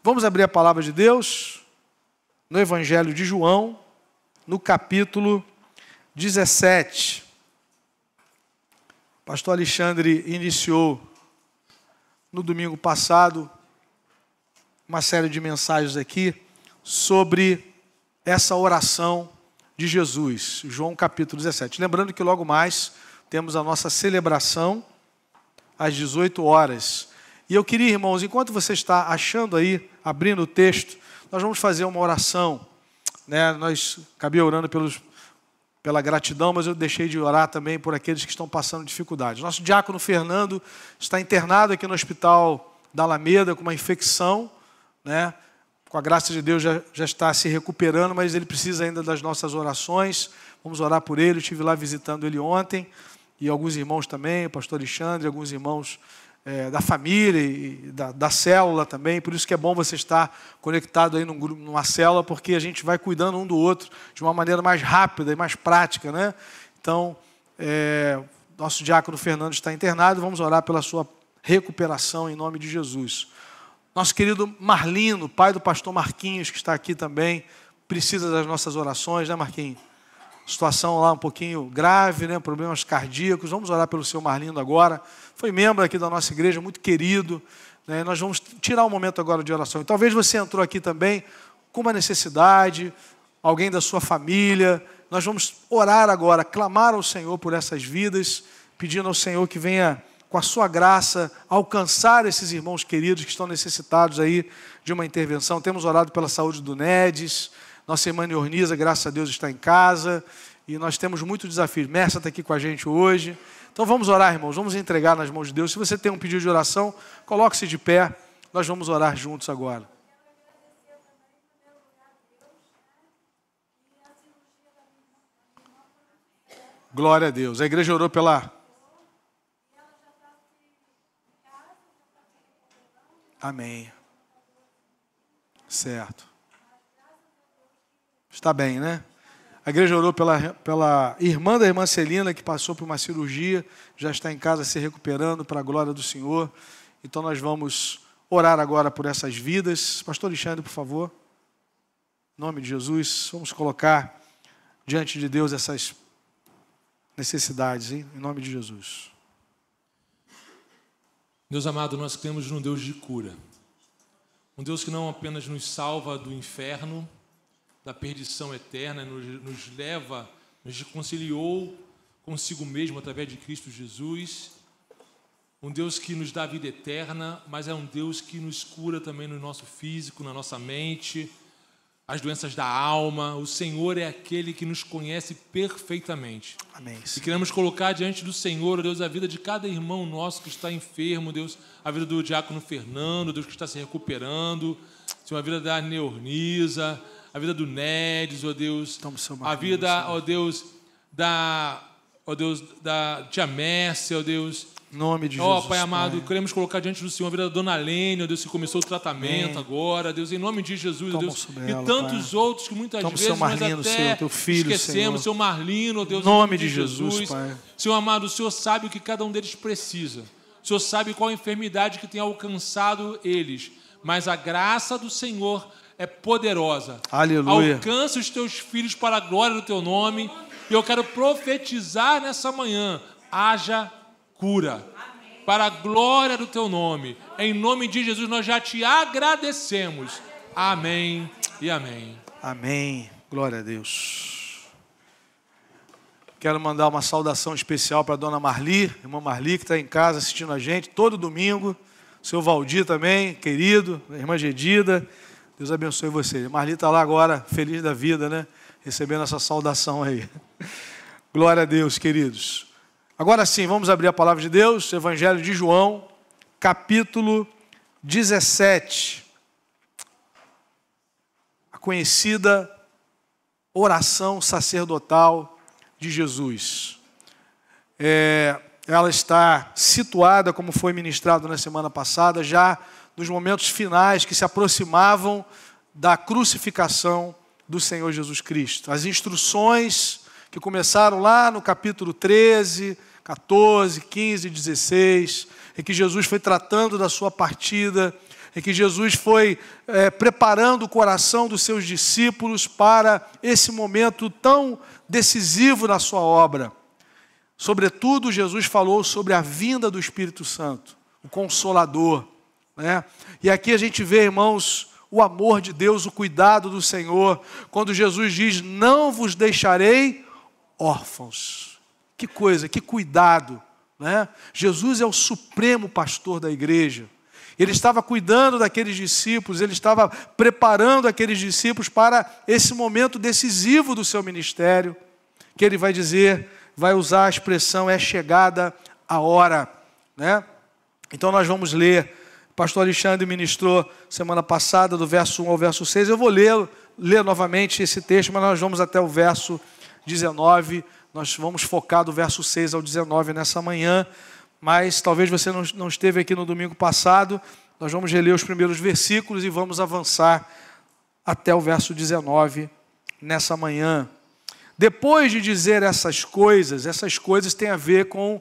Vamos abrir a palavra de Deus no Evangelho de João, no capítulo 17. O pastor Alexandre iniciou no domingo passado uma série de mensagens aqui sobre essa oração de Jesus, João capítulo 17. Lembrando que logo mais temos a nossa celebração às 18 horas. E eu queria, irmãos, enquanto você está achando aí, abrindo o texto, nós vamos fazer uma oração, né? Nós acabei orando pela gratidão, mas eu deixei de orar também por aqueles que estão passando dificuldades. Nosso diácono Fernando está internado aqui no Hospital da Alameda com uma infecção, né? Com a graça de Deus já está se recuperando, mas ele precisa ainda das nossas orações. Vamos orar por ele. Eu estive lá visitando ele ontem, e alguns irmãos também, o pastor Alexandre, alguns irmãos da família e da célula também. Por isso que é bom você estar conectado aí numa célula, porque a gente vai cuidando um do outro de uma maneira mais rápida e mais prática, né? Então, nosso diácono Fernando está internado, vamos orar pela sua recuperação em nome de Jesus. Nosso querido Marlino, pai do pastor Marquinhos, que está aqui também, precisa das nossas orações, né, Marquinhos? Situação lá um pouquinho grave, né? Problemas cardíacos. Vamos orar pelo seu Marlino agora. Foi membro aqui da nossa igreja, muito querido, né? Nós vamos tirar um momento agora de oração. E talvez você entrou aqui também com uma necessidade, alguém da sua família. Nós vamos orar agora, clamar ao Senhor por essas vidas, pedindo ao Senhor que venha, com a sua graça, alcançar esses irmãos queridos que estão necessitados aí de uma intervenção. Temos orado pela saúde do Nedes, nossa irmã Neorniza, graças a Deus, está em casa, e nós temos muitos desafios. Mércia está aqui com a gente hoje. Então vamos orar, irmãos, vamos entregar nas mãos de Deus. Se você tem um pedido de oração, coloque-se de pé, nós vamos orar juntos agora. Glória a Deus. A igreja orou pela... Amém. Certo. Está bem, né? A igreja orou pela irmã da irmã Celina, que passou por uma cirurgia, já está em casa se recuperando para a glória do Senhor. Então nós vamos orar agora por essas vidas. Pastor Alexandre, por favor. Em nome de Jesus, vamos colocar diante de Deus essas necessidades, hein? Em nome de Jesus. Deus amado, nós cremos num Deus de cura. Um Deus que não apenas nos salva do inferno, da perdição eterna, nos leva, nos reconciliou consigo mesmo através de Cristo Jesus. Um Deus que nos dá vida eterna, mas é um Deus que nos cura também no nosso físico, na nossa mente, as doenças da alma. O Senhor é aquele que nos conhece perfeitamente. Amém. E queremos colocar diante do Senhor, Deus, a vida de cada irmão nosso que está enfermo, Deus, a vida do diácono Fernando, Deus, que está se recuperando, Senhor, a vida da Neorniza, a vida do Nedes, ó Deus, a vida, ó Deus, da tia Mércia, ó Deus. Em nome de Jesus, Pai amado, Pai. queremos colocar diante do Senhor a vida da Dona Lene, ó Deus, que começou o tratamento agora, Deus, em nome de Jesus, ó Deus, e tantos outros que muitas vezes nós Marlino, até Senhor, teu filho, esquecemos, seu Marlino, ó Deus, em nome de Jesus, Pai. Senhor amado, o Senhor sabe o que cada um deles precisa, o Senhor sabe qual a enfermidade que tem alcançado eles, mas a graça do Senhor é poderosa. Aleluia. Alcança os teus filhos para a glória do teu nome. E eu quero profetizar nessa manhã: haja cura. Amém. Para a glória do teu nome. Em nome de Jesus, nós já te agradecemos. Amém e amém. Amém. Glória a Deus. Quero mandar uma saudação especial para a dona Marli, irmã Marli, que está em casa assistindo a gente todo domingo. Seu Valdir também, querido, a irmã Gedida. Deus abençoe você. Marli está lá agora, feliz da vida, né? Recebendo essa saudação aí. Glória a Deus, queridos. Agora sim, vamos abrir a palavra de Deus, Evangelho de João, capítulo 17. A conhecida oração sacerdotal de Jesus. Ela está situada, como foi ministrado na semana passada, já nos momentos finais que se aproximavam da crucificação do Senhor Jesus Cristo. As instruções que começaram lá no capítulo 13, 14, 15, 16, em que Jesus foi tratando da sua partida, em que Jesus foi preparando o coração dos seus discípulos para esse momento tão decisivo na sua obra. Sobretudo, Jesus falou sobre a vinda do Espírito Santo, o Consolador, né? E aqui a gente vê, irmãos, o amor de Deus, o cuidado do Senhor, quando Jesus diz: não vos deixarei órfãos. Que coisa, que cuidado, né? Jesus é o supremo pastor da igreja. Ele estava cuidando daqueles discípulos, ele estava preparando aqueles discípulos para esse momento decisivo do seu ministério, que ele vai dizer, vai usar a expressão: é chegada a hora, né? Então nós vamos ler. O pastor Alexandre ministrou semana passada do verso 1 ao verso 6. Eu vou ler novamente esse texto, mas nós vamos até o verso 19. Nós vamos focar do verso 6 ao 19 nessa manhã. Mas talvez você não esteve aqui no domingo passado. Nós vamos reler os primeiros versículos e vamos avançar até o verso 19 nessa manhã. Depois de dizer essas coisas têm a ver com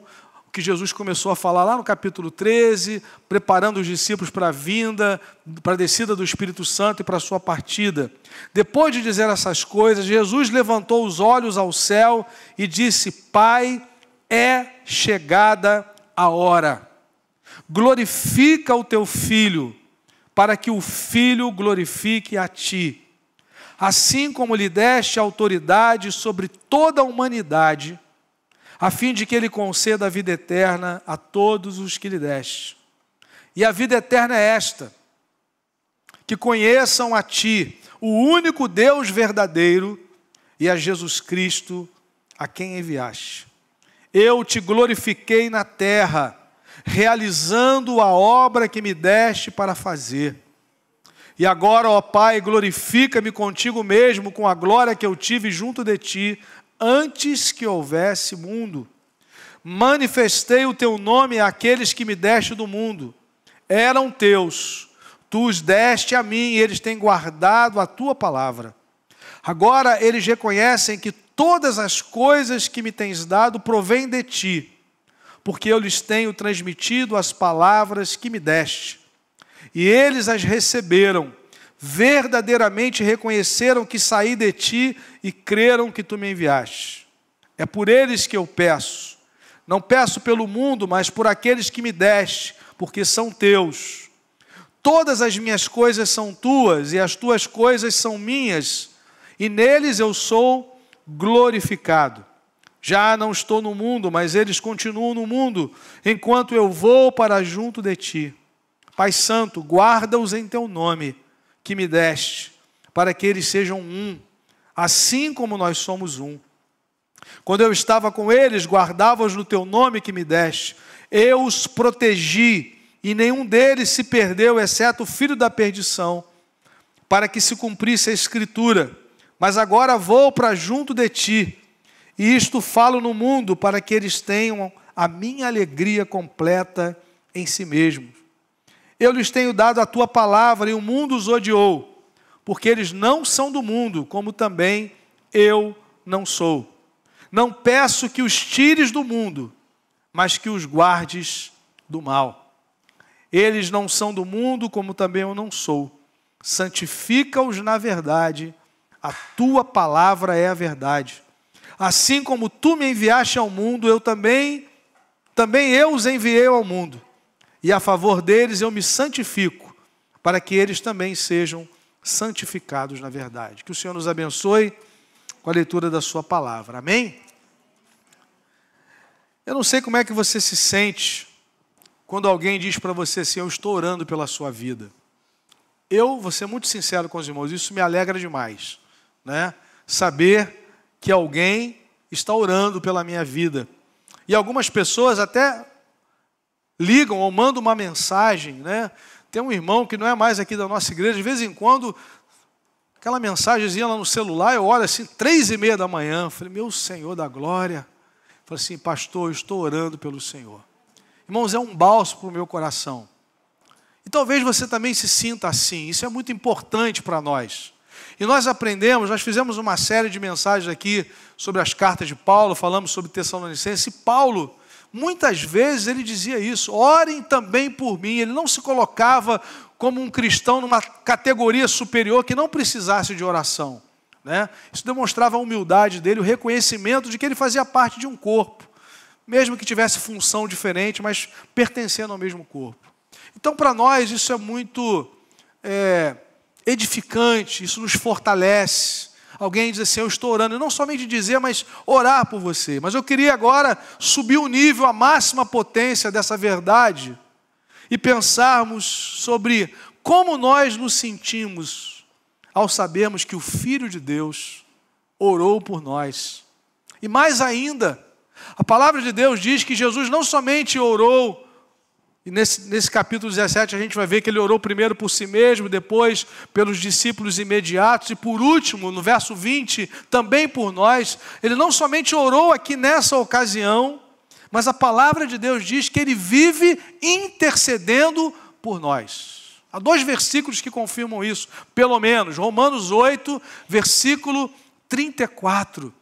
que Jesus começou a falar lá no capítulo 13, preparando os discípulos para a vinda, para a descida do Espírito Santo e para a sua partida. Depois de dizer essas coisas, Jesus levantou os olhos ao céu e disse: Pai, é chegada a hora. Glorifica o teu Filho, para que o Filho glorifique a ti. Assim como lhe deste autoridade sobre toda a humanidade, a fim de que ele conceda a vida eterna a todos os que lhe deste. E a vida eterna é esta: que conheçam a ti, o único Deus verdadeiro, e a Jesus Cristo, a quem enviaste. Eu te glorifiquei na terra, realizando a obra que me deste para fazer. E agora, ó Pai, glorifica-me contigo mesmo, com a glória que eu tive junto de ti, antes que houvesse mundo. Manifestei o teu nome àqueles que me deste do mundo. Eram teus, tu os deste a mim, e eles têm guardado a tua palavra. Agora eles reconhecem que todas as coisas que me tens dado provêm de ti, porque eu lhes tenho transmitido as palavras que me deste. E eles as receberam, verdadeiramente reconheceram que saí de ti e creram que tu me enviaste. É por eles que eu peço. Não peço pelo mundo, mas por aqueles que me deste, porque são teus. Todas as minhas coisas são tuas e as tuas coisas são minhas, e neles eu sou glorificado. Já não estou no mundo, mas eles continuam no mundo, enquanto eu vou para junto de ti. Pai Santo, guarda-os em teu nome, que me deste, para que eles sejam um, assim como nós somos um. Quando eu estava com eles, guardava-os no teu nome que me deste. Eu os protegi, e nenhum deles se perdeu, exceto o filho da perdição, para que se cumprisse a Escritura. Mas agora vou para junto de ti, e isto falo no mundo, para que eles tenham a minha alegria completa em si mesmos. Eu lhes tenho dado a tua palavra, e o mundo os odiou, porque eles não são do mundo, como também eu não sou. Não peço que os tires do mundo, mas que os guardes do mal. Eles não são do mundo, como também eu não sou. Santifica-os na verdade, a tua palavra é a verdade. Assim como tu me enviaste ao mundo, eu também eu os enviei ao mundo. E a favor deles eu me santifico, para que eles também sejam santificados na verdade. Que o Senhor nos abençoe com a leitura da sua palavra. Amém? Eu não sei como é que você se sente quando alguém diz para você assim: eu estou orando pela sua vida. Eu vou ser muito sincero com os irmãos, isso me alegra demais, né? Saber que alguém está orando pela minha vida. E algumas pessoas até ligam ou mandam uma mensagem, né? Tem um irmão que não é mais aqui da nossa igreja, de vez em quando, aquela mensagenzinha lá no celular, eu olho assim, 3:30 da manhã, eu falei: meu Senhor da glória. Eu falei assim: pastor, eu estou orando pelo Senhor. Irmãos, é um bálsamo para o meu coração. E talvez você também se sinta assim, isso é muito importante para nós. E nós fizemos uma série de mensagens aqui sobre as cartas de Paulo, falamos sobre Tessalonicenses, e Paulo, muitas vezes ele dizia isso: orem também por mim. Ele não se colocava como um cristão numa categoria superior que não precisasse de oração, né? Isso demonstrava a humildade dele, o reconhecimento de que ele fazia parte de um corpo, mesmo que tivesse função diferente, mas pertencendo ao mesmo corpo. Então, para nós, isso é muito edificante, isso nos fortalece. Alguém diz assim: eu estou orando, e não somente dizer, mas orar por você. Mas eu queria agora subir o nível, a máxima potência dessa verdade, e pensarmos sobre como nós nos sentimos ao sabermos que o Filho de Deus orou por nós. E mais ainda, a palavra de Deus diz que Jesus não somente orou, e nesse capítulo 17 a gente vai ver que ele orou primeiro por si mesmo, depois pelos discípulos imediatos, e por último, no verso 20, também por nós. Ele não somente orou aqui nessa ocasião, mas a palavra de Deus diz que ele vive intercedendo por nós. Há 2 versículos que confirmam isso, pelo menos. Romanos 8, versículo 34.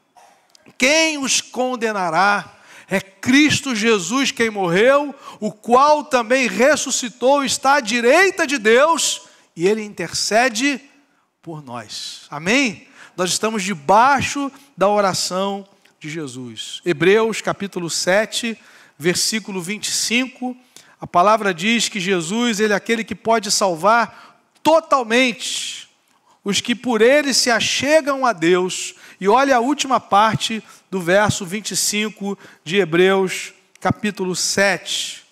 Quem os condenará? É Cristo Jesus quem morreu, o qual também ressuscitou, está à direita de Deus, e ele intercede por nós. Amém? Nós estamos debaixo da oração de Jesus. Hebreus capítulo 7, versículo 25, a palavra diz que Jesus, ele é aquele que pode salvar totalmente os que por ele se achegam a Deus. E olha a última parte do verso 25 de Hebreus, capítulo 7.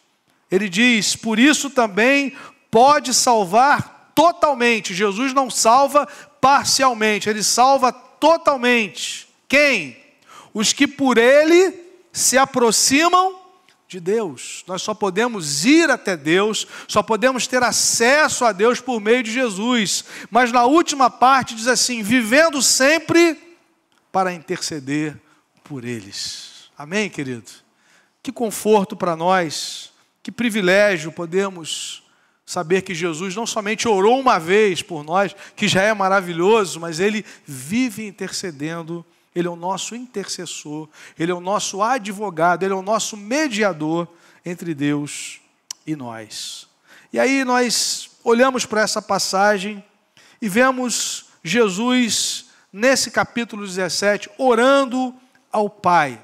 Ele diz: por isso também pode salvar totalmente. Jesus não salva parcialmente, ele salva totalmente. Quem? Os que por ele se aproximam de Deus. Nós só podemos ir até Deus, só podemos ter acesso a Deus por meio de Jesus. Mas na última parte diz assim: vivendo sempre para interceder por eles. Amém, querido? Que conforto para nós, que privilégio podemos saber que Jesus não somente orou uma vez por nós, que já é maravilhoso, mas ele vive intercedendo. Ele é o nosso intercessor, ele é o nosso advogado, ele é o nosso mediador entre Deus e nós. E aí nós olhamos para essa passagem e vemos Jesus, nesse capítulo 17, orando ao Pai.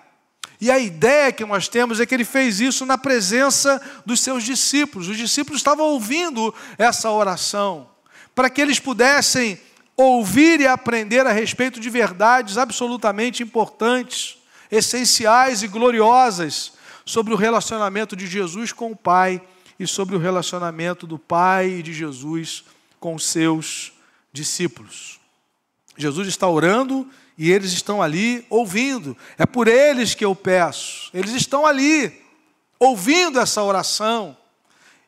E a ideia que nós temos é que ele fez isso na presença dos seus discípulos. Os discípulos estavam ouvindo essa oração, para que eles pudessem ouvir e aprender a respeito de verdades absolutamente importantes, essenciais e gloriosas sobre o relacionamento de Jesus com o Pai e sobre o relacionamento do Pai e de Jesus com os seus discípulos. Jesus está orando e eles estão ali ouvindo. É por eles que eu peço. Eles estão ali ouvindo essa oração.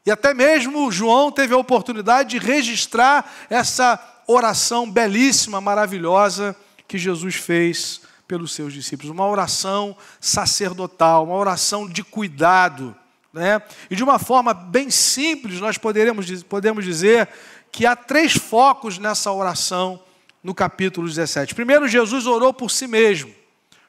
E até mesmo João teve a oportunidade de registrar essa oração belíssima, maravilhosa que Jesus fez pelos seus discípulos. Uma oração sacerdotal, uma oração de cuidado, né? E de uma forma bem simples, nós podemos dizer que há 3 focos nessa oração no capítulo 17. Primeiro, Jesus orou por si mesmo.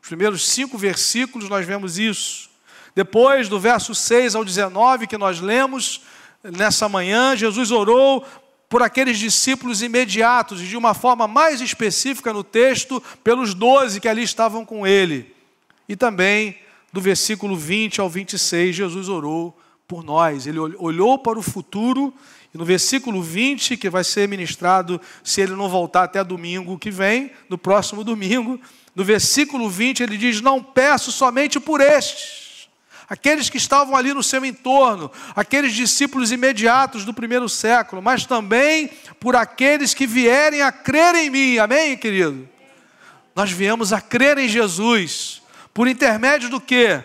Os primeiros 5 versículos nós vemos isso. Depois, do verso 6 ao 19, que nós lemos nessa manhã, Jesus orou por aqueles discípulos imediatos, e de uma forma mais específica no texto, pelos 12 que ali estavam com ele. E também, do versículo 20 ao 26, Jesus orou por nós. Ele olhou para o futuro, e no versículo 20, que vai ser ministrado, se ele não voltar até domingo que vem, no próximo domingo, no versículo 20 ele diz: não peço somente por estes, aqueles que estavam ali no seu entorno, aqueles discípulos imediatos do primeiro século, mas também por aqueles que vierem a crer em mim. Amém, querido? Nós viemos a crer em Jesus, por intermédio do quê?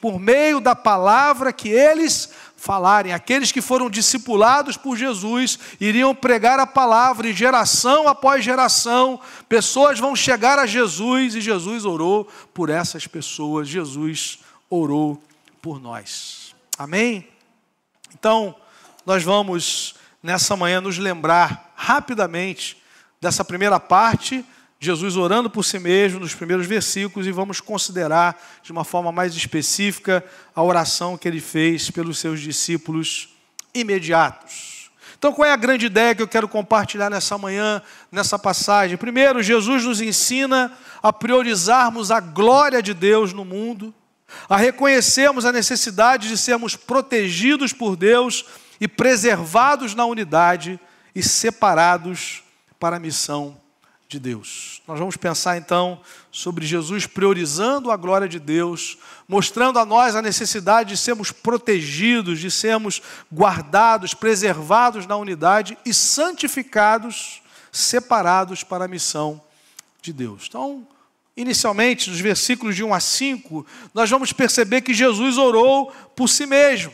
Por meio da palavra que eles falarem. Aqueles que foram discipulados por Jesus iriam pregar a palavra, e geração após geração, pessoas vão chegar a Jesus, e Jesus orou por essas pessoas. Jesus orou por nós. Amém? Então, nós vamos nessa manhã nos lembrar rapidamente dessa primeira parte Jesus orando por si mesmo nos primeiros versículos, e vamos considerar de uma forma mais específica a oração que ele fez pelos seus discípulos imediatos. Então, qual é a grande ideia que eu quero compartilhar nessa manhã, nessa passagem? Primeiro, Jesus nos ensina a priorizarmos a glória de Deus no mundo, a reconhecermos a necessidade de sermos protegidos por Deus e preservados na unidade e separados para a missão de Deus. Nós vamos pensar então sobre Jesus priorizando a glória de Deus, mostrando a nós a necessidade de sermos protegidos, de sermos guardados, preservados na unidade e santificados, separados para a missão de Deus. Então, inicialmente, nos versículos de 1 a 5, nós vamos perceber que Jesus orou por si mesmo.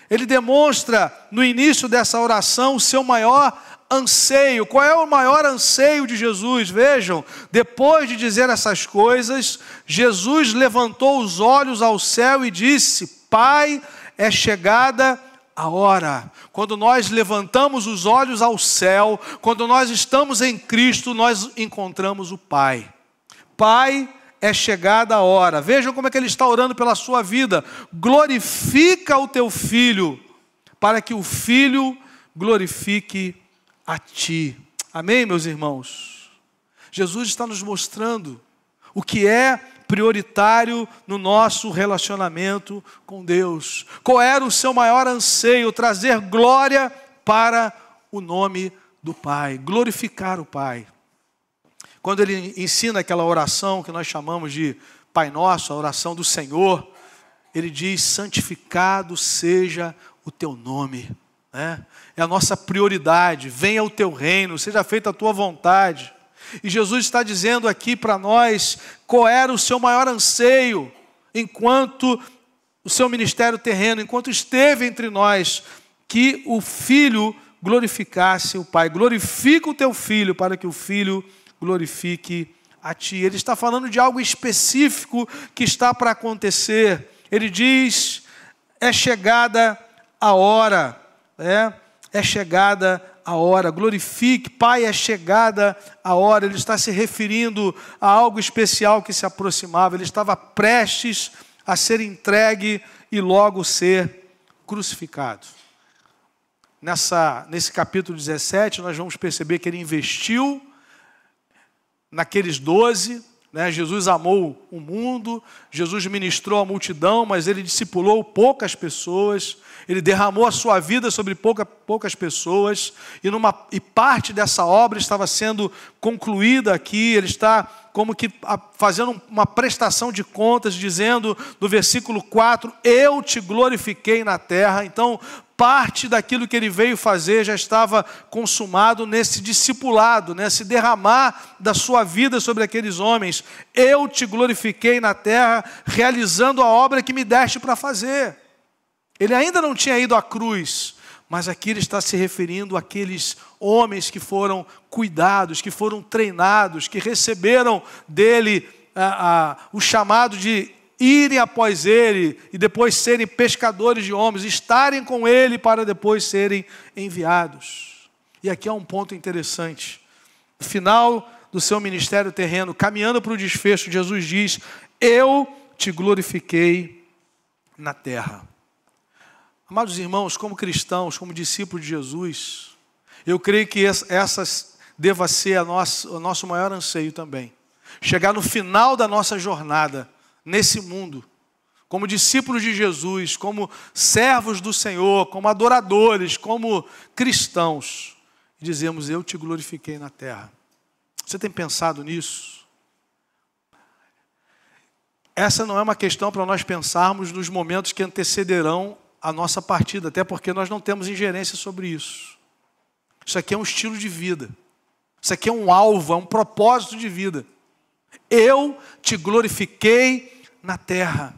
Ele demonstra no início dessa oração o seu maior anseio. Qual é o maior anseio de Jesus? Vejam, depois de dizer essas coisas, Jesus levantou os olhos ao céu e disse: Pai, é chegada a hora. Quando nós levantamos os olhos ao céu, quando nós estamos em Cristo, nós encontramos o Pai. Pai, é chegada a hora. Vejam como é que ele está orando pela sua vida. Glorifica o teu Filho, para que o Filho glorifique a ti. Amém, meus irmãos? Jesus está nos mostrando o que é prioritário no nosso relacionamento com Deus. Qual era o seu maior anseio? Trazer glória para o nome do Pai, glorificar o Pai. Quando ele ensina aquela oração que nós chamamos de Pai Nosso, a oração do Senhor, ele diz: santificado seja o teu nome. É a nossa prioridade. Venha o teu reino, seja feita a tua vontade. E Jesus está dizendo aqui para nós qual era o seu maior anseio enquanto o seu ministério terreno, enquanto esteve entre nós, que o Filho glorificasse o Pai. Glorifica o teu Filho, para que o Filho glorifique a ti. Ele está falando de algo específico que está para acontecer. Ele diz: é chegada a hora. É chegada a hora. Glorifique, Pai, é chegada a hora. Ele está se referindo a algo especial que se aproximava. Ele estava prestes a ser entregue e logo ser crucificado. Nesse capítulo 17, nós vamos perceber que ele investiu naqueles 12, Jesus amou o mundo, Jesus ministrou a multidão, mas ele discipulou poucas pessoas, ele derramou a sua vida sobre poucas pessoas, e parte dessa obra estava sendo concluída aqui. Ele está como que fazendo uma prestação de contas, dizendo no versículo 4, eu te glorifiquei na terra. Então, parte daquilo que ele veio fazer já estava consumado nesse discipulado, nesse derramar da sua vida sobre aqueles homens. Eu te glorifiquei na terra, realizando a obra que me deste para fazer. Ele ainda não tinha ido à cruz, mas aqui ele está se referindo àqueles homens que foram cuidados, que foram treinados, que receberam dele o chamado de irem após ele e depois serem pescadores de homens, estarem com ele para depois serem enviados. E aqui há um ponto interessante. No final do seu ministério terreno, caminhando para o desfecho, Jesus diz: eu te glorifiquei na terra. Amados irmãos, como cristãos, como discípulos de Jesus, eu creio que essas deva ser o nosso maior anseio também. Chegar no final da nossa jornada, nesse mundo, como discípulos de Jesus, como servos do Senhor, como adoradores, como cristãos, e dizemos: eu te glorifiquei na terra. Você tem pensado nisso? Essa não é uma questão para nós pensarmos nos momentos que antecederão a nossa partida, até porque nós não temos ingerência sobre isso. Isso aqui é um estilo de vida. Isso aqui é um alvo, é um propósito de vida. Eu te glorifiquei na terra.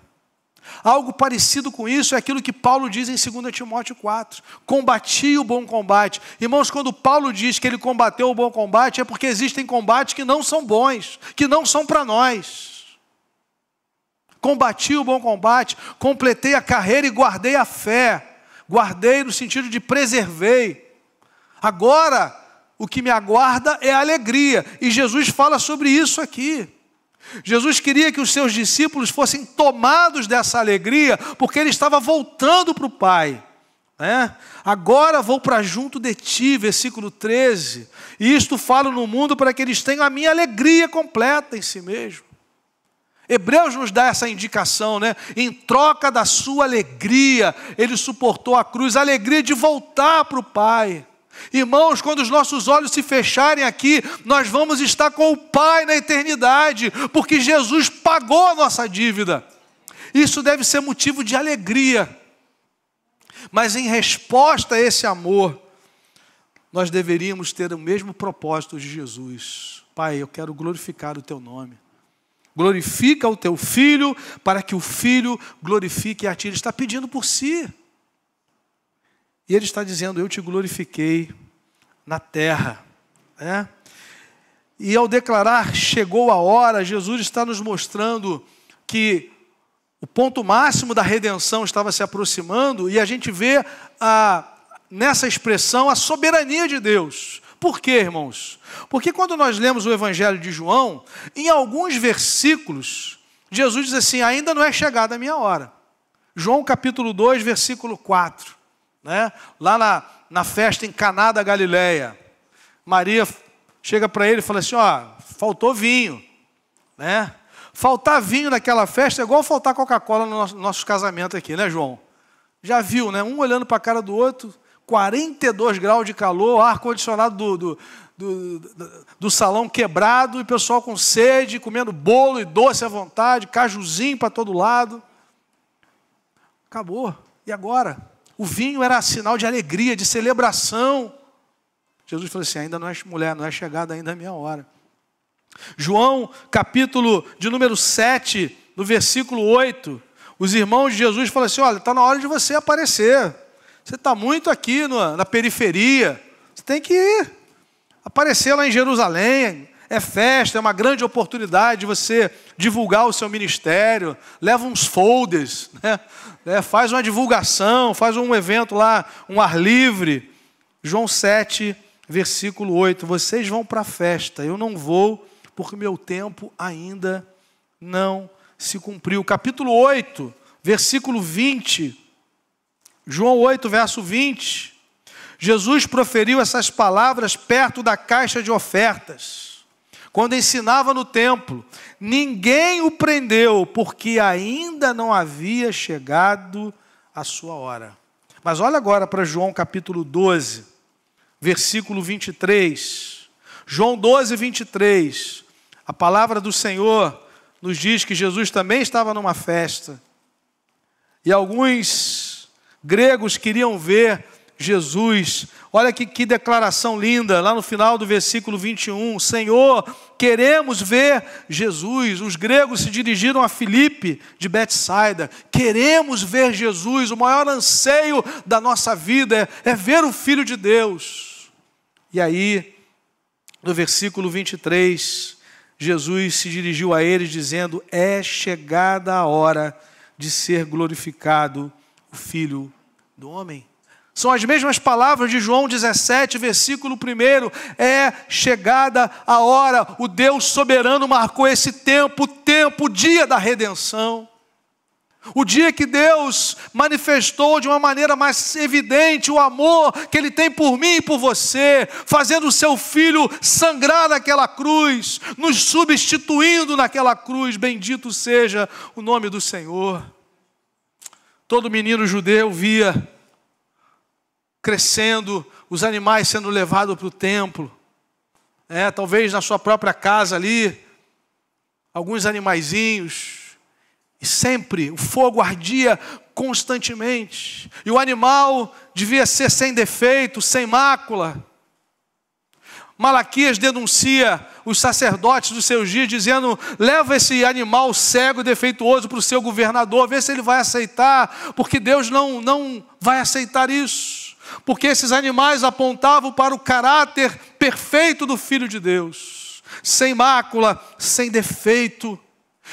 Algo parecido com isso é aquilo que Paulo diz em 2 Timóteo 4. Combati o bom combate. Irmãos, quando Paulo diz que ele combateu o bom combate, é porque existem combates que não são bons, que não são para nós. Combati o bom combate, completei a carreira e guardei a fé. Guardei no sentido de preservei. Agora, o que me aguarda é a alegria. E Jesus fala sobre isso aqui. Jesus queria que os seus discípulos fossem tomados dessa alegria, porque ele estava voltando para o Pai. Agora vou para junto de ti, versículo 13. E isto falo no mundo para que eles tenham a minha alegria completa em si mesmo. Hebreus nos dá essa indicação, Em troca da sua alegria, ele suportou a cruz, a alegria de voltar para o Pai. Irmãos, quando os nossos olhos se fecharem aqui, nós vamos estar com o Pai na eternidade, porque Jesus pagou a nossa dívida. Isso deve ser motivo de alegria. Mas em resposta a esse amor, nós deveríamos ter o mesmo propósito de Jesus. Pai, eu quero glorificar o teu nome. Glorifica o teu Filho, para que o Filho glorifique a ti. Ele está pedindo por si. E ele está dizendo, eu te glorifiquei na terra. E ao declarar, chegou a hora, Jesus está nos mostrando que o ponto máximo da redenção estava se aproximando, e a gente vê nessa expressão a soberania de Deus. Por quê, irmãos? Porque quando nós lemos o Evangelho de João, em alguns versículos, Jesus diz assim, ainda não é chegada a minha hora. João capítulo 2, versículo 4. Lá na festa em Caná da Galileia, Maria chega para ele e fala assim, faltou vinho. Faltar vinho naquela festa é igual faltar Coca-Cola no nosso casamento aqui, João? Já viu, Um olhando para a cara do outro, 42 graus de calor, ar-condicionado do salão quebrado, e o pessoal com sede, comendo bolo e doce à vontade, cajuzinho para todo lado. Acabou. E agora? O vinho era sinal de alegria, de celebração. Jesus falou assim, ainda não é, mulher, não é chegada ainda a minha hora. João, capítulo de número 7, no versículo 8, os irmãos de Jesus falam assim, olha, está na hora de você aparecer. Você está muito aqui na periferia. Você tem que ir. Aparecer lá em Jerusalém. É festa, é uma grande oportunidade de você divulgar o seu ministério. Leva uns folders, faz uma divulgação, faz um evento lá, um ar livre. João 7, versículo 8. Vocês vão para a festa, eu não vou, porque meu tempo ainda não se cumpriu. Capítulo 8, versículo 20. João 8, verso 20. Jesus proferiu essas palavras perto da caixa de ofertas, quando ensinava no templo. Ninguém o prendeu, porque ainda não havia chegado a sua hora. Mas olha agora para João capítulo 12, versículo 23. João 12, 23. A palavra do Senhor nos diz que Jesus também estava numa festa. E alguns gregos queriam ver Jesus. Olha que declaração linda, lá no final do versículo 21. Senhor, queremos ver Jesus. Os gregos se dirigiram a Filipe de Betsaida. Queremos ver Jesus. O maior anseio da nossa vida é ver o Filho de Deus. E aí, no versículo 23, Jesus se dirigiu a eles dizendo, é chegada a hora de ser glorificado o Filho do Homem. São as mesmas palavras de João 17, versículo 1. É chegada a hora, o Deus soberano marcou esse tempo, o dia da redenção. O dia que Deus manifestou de uma maneira mais evidente o amor que Ele tem por mim e por você, fazendo o seu Filho sangrar naquela cruz, nos substituindo naquela cruz. Bendito seja o nome do Senhor. Todo menino judeu via crescendo, os animais sendo levados para o templo. Talvez na sua própria casa ali, alguns animaizinhos. E sempre o fogo ardia constantemente. E o animal devia ser sem defeito, sem mácula. Malaquias denuncia os sacerdotes dos seus dias, dizendo, leva esse animal cego e defeituoso para o seu governador, vê se ele vai aceitar, porque Deus não vai aceitar isso. Porque esses animais apontavam para o caráter perfeito do Filho de Deus, sem mácula, sem defeito.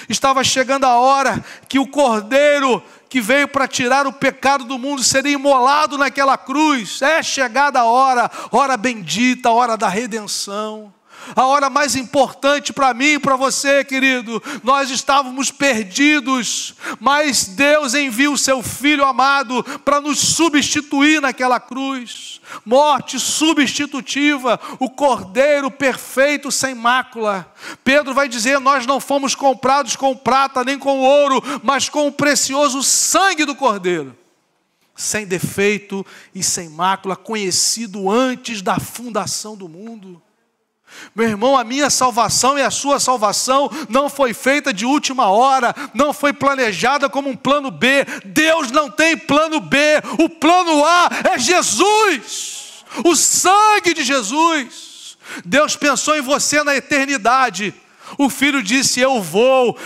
Estava chegando a hora que o Cordeiro que veio para tirar o pecado do mundo, seria imolado naquela cruz. É chegada a hora bendita, a hora da redenção. A hora mais importante para mim e para você, querido. Nós estávamos perdidos, mas Deus envia o seu Filho amado para nos substituir naquela cruz. Morte substitutiva, o Cordeiro perfeito, sem mácula. Pedro vai dizer: nós não fomos comprados com prata nem com ouro, mas com o precioso sangue do Cordeiro, sem defeito e sem mácula, conhecido antes da fundação do mundo. Meu irmão, a minha salvação e a sua salvação não foi feita de última hora, não foi planejada como um plano B. Deus não tem plano B, o plano A é Jesus, o sangue de Jesus. Deus pensou em você na eternidade. O Filho disse: eu vou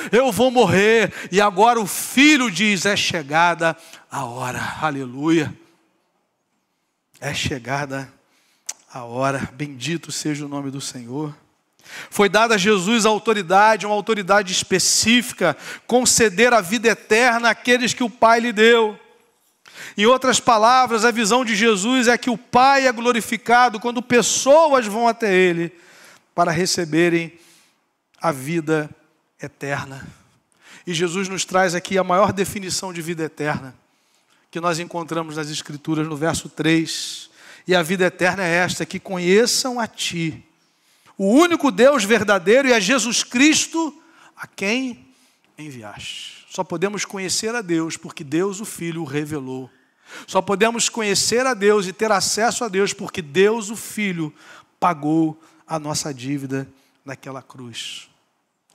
morrer. E agora o Filho diz: é chegada a hora. Aleluia. É chegada a hora. Bendito seja o nome do Senhor. Foi dada a Jesus a autoridade, uma autoridade específica, conceder a vida eterna àqueles que o Pai lhe deu. Em outras palavras, a visão de Jesus é que o Pai é glorificado quando pessoas vão até Ele para receberem a vida eterna. E Jesus nos traz aqui a maior definição de vida eterna que nós encontramos nas Escrituras, no verso 3. E a vida eterna é esta: que conheçam a Ti, o único Deus verdadeiro, e a Jesus Cristo, a quem enviaste. Só podemos conhecer a Deus porque Deus, o Filho, o revelou. Só podemos conhecer a Deus e ter acesso a Deus porque Deus, o Filho, pagou a nossa dívida naquela cruz.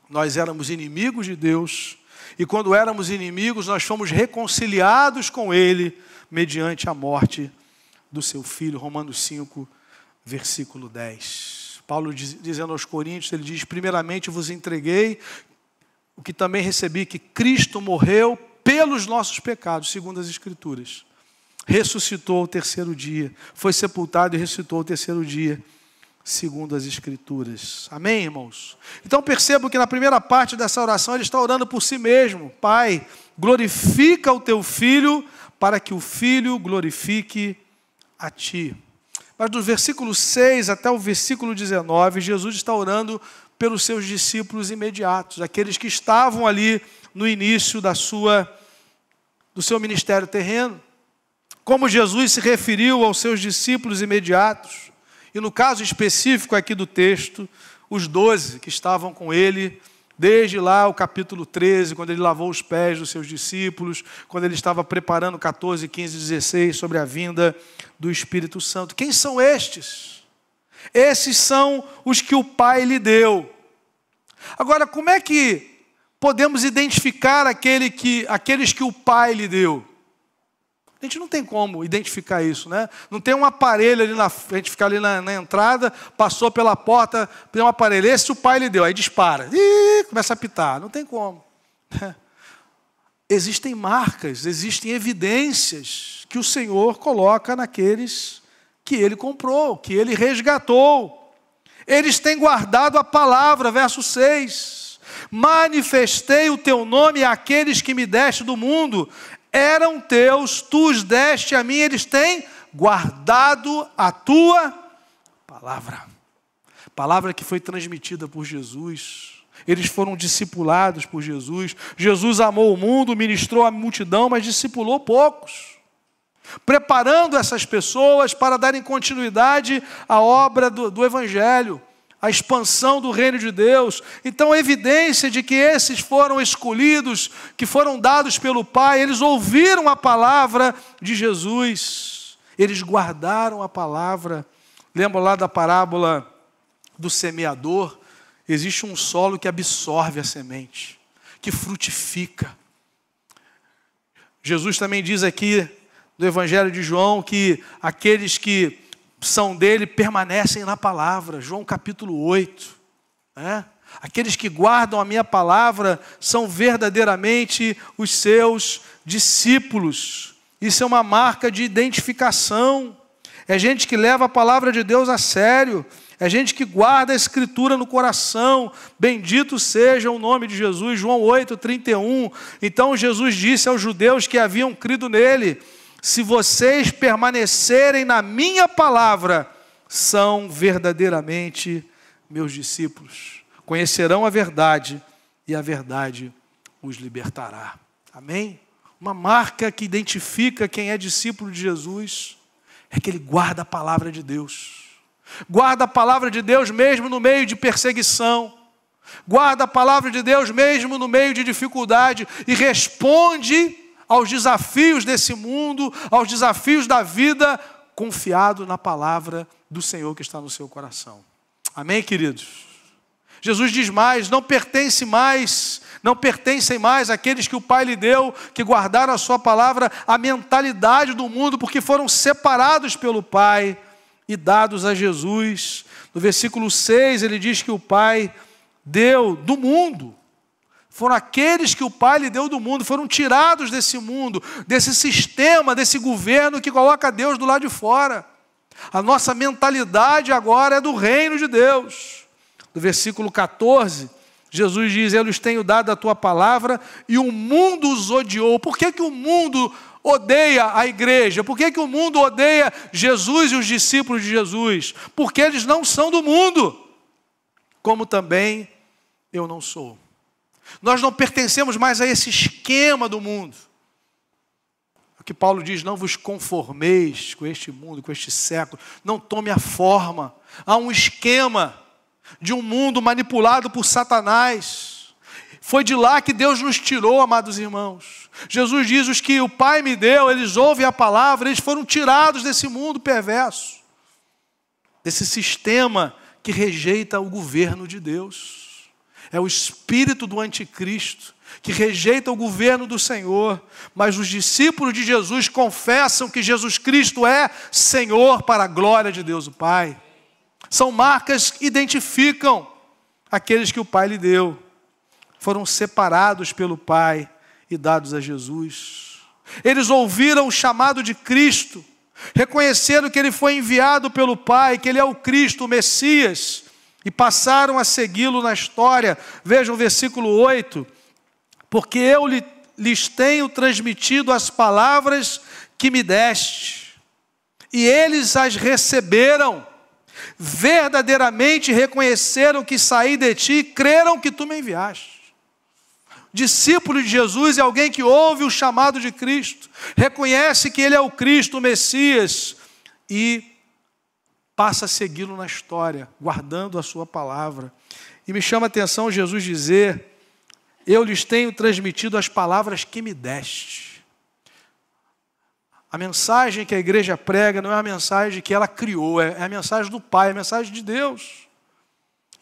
Nós éramos inimigos de Deus, e quando éramos inimigos, nós fomos reconciliados com Ele mediante a morte do seu Filho. Romanos 5, versículo 10. Paulo dizendo aos Coríntios, ele diz: primeiramente vos entreguei o que também recebi, que Cristo morreu pelos nossos pecados, segundo as Escrituras. Ressuscitou ao terceiro dia, foi sepultado e ressuscitou ao terceiro dia, segundo as Escrituras. Amém, irmãos? Então percebam que na primeira parte dessa oração ele está orando por si mesmo. Pai, glorifica o teu Filho, para que o Filho glorifique a Ti. Mas do versículo 6 até o versículo 19, Jesus está orando pelos seus discípulos imediatos, aqueles que estavam ali no início do seu ministério terreno. Como Jesus se referiu aos seus discípulos imediatos, e no caso específico aqui do texto, os 12 que estavam com ele, desde lá o capítulo 13, quando ele lavou os pés dos seus discípulos, quando ele estava preparando 14, 15, 16, sobre a vinda do Espírito Santo. Quem são estes? Esses são os que o Pai lhe deu. Agora, como é que podemos identificar aqueles que o Pai lhe deu? A gente não tem como identificar isso, né? Não tem um aparelho ali a gente fica ali na entrada, passou pela porta, tem um aparelho, esse o Pai lhe deu, aí dispara, começa a apitar, não tem como. Existem marcas, existem evidências que o Senhor coloca naqueles que Ele comprou, que Ele resgatou. Eles têm guardado a palavra, verso 6. Manifestei o teu nome àqueles que me deste do mundo. Eram teus, tu os deste a mim, eles têm guardado a tua palavra. Palavra que foi transmitida por Jesus. Eles foram discipulados por Jesus. Jesus amou o mundo, ministrou a multidão, mas discipulou poucos. Preparando essas pessoas para darem continuidade à obra do Evangelho, a expansão do reino de Deus. Então, a evidência de que esses foram escolhidos, que foram dados pelo Pai, eles ouviram a palavra de Jesus, eles guardaram a palavra. Lembra lá da parábola do semeador? Existe um solo que absorve a semente, que frutifica. Jesus também diz aqui no Evangelho de João que aqueles que são dele permanecem na palavra. João capítulo 8. Aqueles que guardam a minha palavra são verdadeiramente os seus discípulos. Isso é uma marca de identificação. É gente que leva a palavra de Deus a sério. É gente que guarda a Escritura no coração. Bendito seja o nome de Jesus. João 8:31. Então Jesus disse aos judeus que haviam crido nele: se vocês permanecerem na minha palavra, são verdadeiramente meus discípulos. Conhecerão a verdade e a verdade os libertará. Amém? Uma marca que identifica quem é discípulo de Jesus é que ele guarda a palavra de Deus. Guarda a palavra de Deus mesmo no meio de perseguição. Guarda a palavra de Deus mesmo no meio de dificuldade e responde aos desafios desse mundo, aos desafios da vida, confiado na palavra do Senhor que está no seu coração. Amém, queridos? Jesus diz mais: não pertencem mais àqueles que o Pai lhe deu, que guardaram a sua palavra, a mentalidade do mundo, porque foram separados pelo Pai e dados a Jesus. No versículo 6 ele diz que o Pai deu do mundo. Foram aqueles que o Pai lhe deu do mundo, foram tirados desse mundo, desse sistema, desse governo que coloca Deus do lado de fora. A nossa mentalidade agora é do reino de Deus. No versículo 14, Jesus diz: eu lhes tenho dado a tua palavra e o mundo os odiou. Por que o mundo odeia a igreja? Por que o mundo odeia Jesus e os discípulos de Jesus? Porque eles não são do mundo, como também eu não sou. Nós não pertencemos mais a esse esquema do mundo. O que Paulo diz: não vos conformeis com este mundo, com este século. Não tome a forma. Há um esquema de um mundo manipulado por Satanás. Foi de lá que Deus nos tirou, amados irmãos. Jesus diz: os que o Pai me deu, eles ouvem a palavra, eles foram tirados desse mundo perverso, desse sistema que rejeita o governo de Deus. É o espírito do anticristo que rejeita o governo do Senhor. Mas os discípulos de Jesus confessam que Jesus Cristo é Senhor para a glória de Deus o Pai. São marcas que identificam aqueles que o Pai lhe deu. Foram separados pelo Pai e dados a Jesus. Eles ouviram o chamado de Cristo, reconheceram que Ele foi enviado pelo Pai, que Ele é o Cristo, o Messias, e passaram a segui-lo na história. Vejam o versículo 8. Porque eu lhes tenho transmitido as palavras que me deste, e eles as receberam, verdadeiramente reconheceram que saí de ti e creram que tu me enviaste. Discípulo de Jesus é alguém que ouve o chamado de Cristo, reconhece que Ele é o Cristo, o Messias, e passa a segui-lo na história, guardando a sua palavra. E me chama a atenção Jesus dizer: eu lhes tenho transmitido as palavras que me deste. A mensagem que a igreja prega não é a mensagem que ela criou, é a mensagem do Pai, é a mensagem de Deus.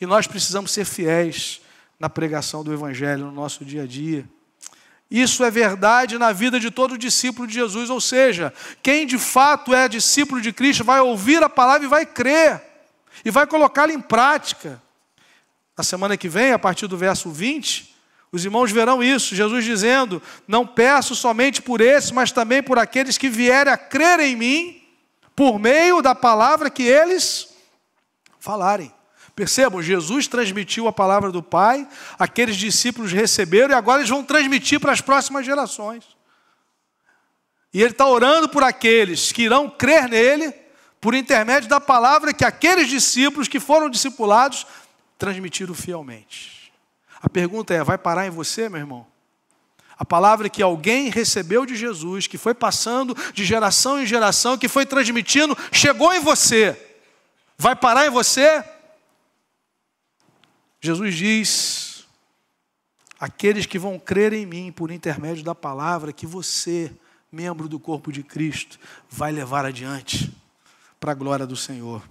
E nós precisamos ser fiéis na pregação do Evangelho no nosso dia a dia. Isso é verdade na vida de todo discípulo de Jesus, ou seja, quem de fato é discípulo de Cristo vai ouvir a palavra e vai crer, e vai colocá-la em prática. Na semana que vem, a partir do verso 20, os irmãos verão isso, Jesus dizendo: não peço somente por esses, mas também por aqueles que vierem a crer em mim, por meio da palavra que eles falarem. Percebam, Jesus transmitiu a palavra do Pai, aqueles discípulos receberam, e agora eles vão transmitir para as próximas gerações. E Ele está orando por aqueles que irão crer nele, por intermédio da palavra que aqueles discípulos que foram discipulados transmitiram fielmente. A pergunta é: vai parar em você, meu irmão? A palavra que alguém recebeu de Jesus, que foi passando de geração em geração, que foi transmitindo, chegou em você. Vai parar em você? Jesus diz: aqueles que vão crer em mim por intermédio da palavra que você, membro do corpo de Cristo, vai levar adiante para a glória do Senhor,